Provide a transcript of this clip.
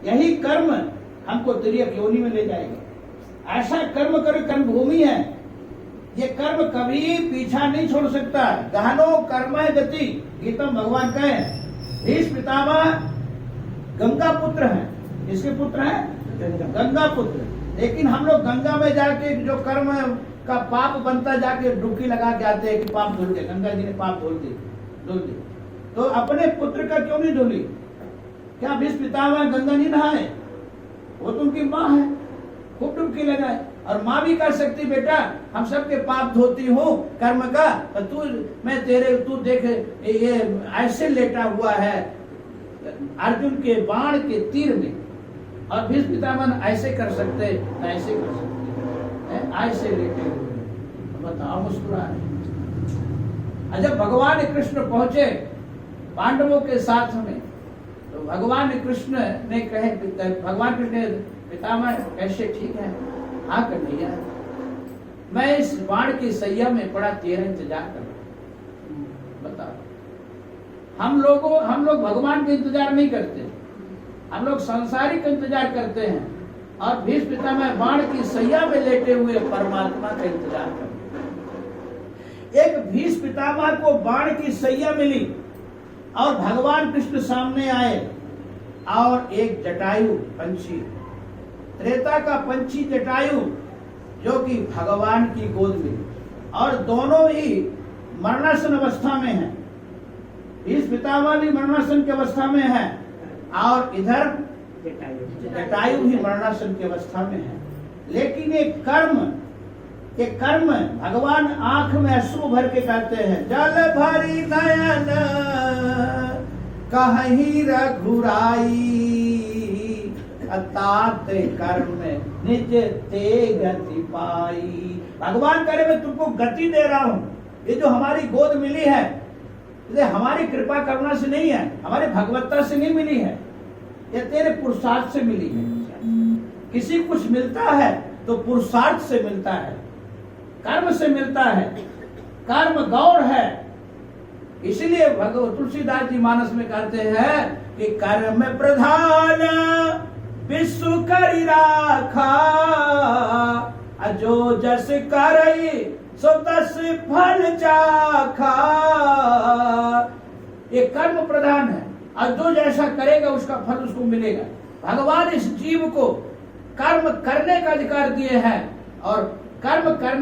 यही कर्म हमको तिर्यक योनि में ले जाएगा। ऐसा कर्म करो, कर्म भूमि है ये, कर्म कभी पीछा नहीं छोड़ सकता। गहनो कर्मय गति, गीतम भगवान कहे। भीष्म पितामह गंगा पुत्र हैं। इसके पुत्र हैं गंगा पुत्र। लेकिन हम लोग गंगा में जाके जो कर्म का पाप बनता जाके डुबकी लगा के आते हैं कि पाप धुल गए, गंगा जी ने पाप धुल दी। तो अपने पुत्र का क्यों नहीं धुली? क्या भीष्म पितामह गंगा नहीं नहाए? वो तो उनकी माँ है, खूब डुबकी लगाए। और माँ भी कर सकती, बेटा हम सबके पाप धोती हूँ कर्म का, तू देख ये ऐसे लेटा हुआ है अर्जुन के बाण के तीर में, और भीष्म पितामह ऐसे कर सकते, ऐसे कर सकते, ऐसे लेटे हुए। बताओ, मुस्कुरा रहे। जब भगवान कृष्ण पहुंचे पांडवों के साथ में, तो भगवान कृष्ण ने कहे, भगवान कृष्ण ने पितामह कैसे? ठीक है, हाँ कन्हैया, मैं इस बाण की सैया में पड़ा तेरा इंतजार कर रहा हूं। बताओ, हम लोग भगवान का इंतजार नहीं करते, हम लोग सांसारिक इंतजार करते हैं। और भीष्म पितामह बाण की सैया में लेटे हुए परमात्मा का इंतजार करते हैं। एक भीष्म पितामह को बाण की सैया मिली और भगवान कृष्ण सामने आए, और एक जटायु पंछी, त्रेता का पंछी जटायु, जो कि भगवान की गोद में, और दोनों ही मरणासन अवस्था में हैं। भीष्म पितामह भी मरणासन की अवस्था में है, और इधर जटायु भी मरणासन की अवस्था में है। लेकिन एक कर्म भगवान आंख में अश्रु भर के कहते हैं, जल भरी नयन कहीं रघुराई, अतात कर्म निज ते गति पाई। भगवान करे मैं तुमको गति दे रहा हूं। ये जो हमारी गोद मिली है, ये हमारी कृपा करुणा से नहीं है, हमारी भगवत्ता से नहीं मिली है, ये तेरे पुरुषार्थ से मिली है। किसी कुछ मिलता है तो पुरुषार्थ से मिलता है, कर्म से मिलता है। कर्म गौर है, इसलिए तुलसीदास जी मानस में कहते हैं कि कर्म प्रधान विश्व करि राखा, जो जस करई सो तस फल चाखा। ये कर्म प्रधान है, और जो जैसा करेगा उसका फल उसको मिलेगा। भगवान इस जीव को कर्म करने का अधिकार दिए हैं, और कर्म करने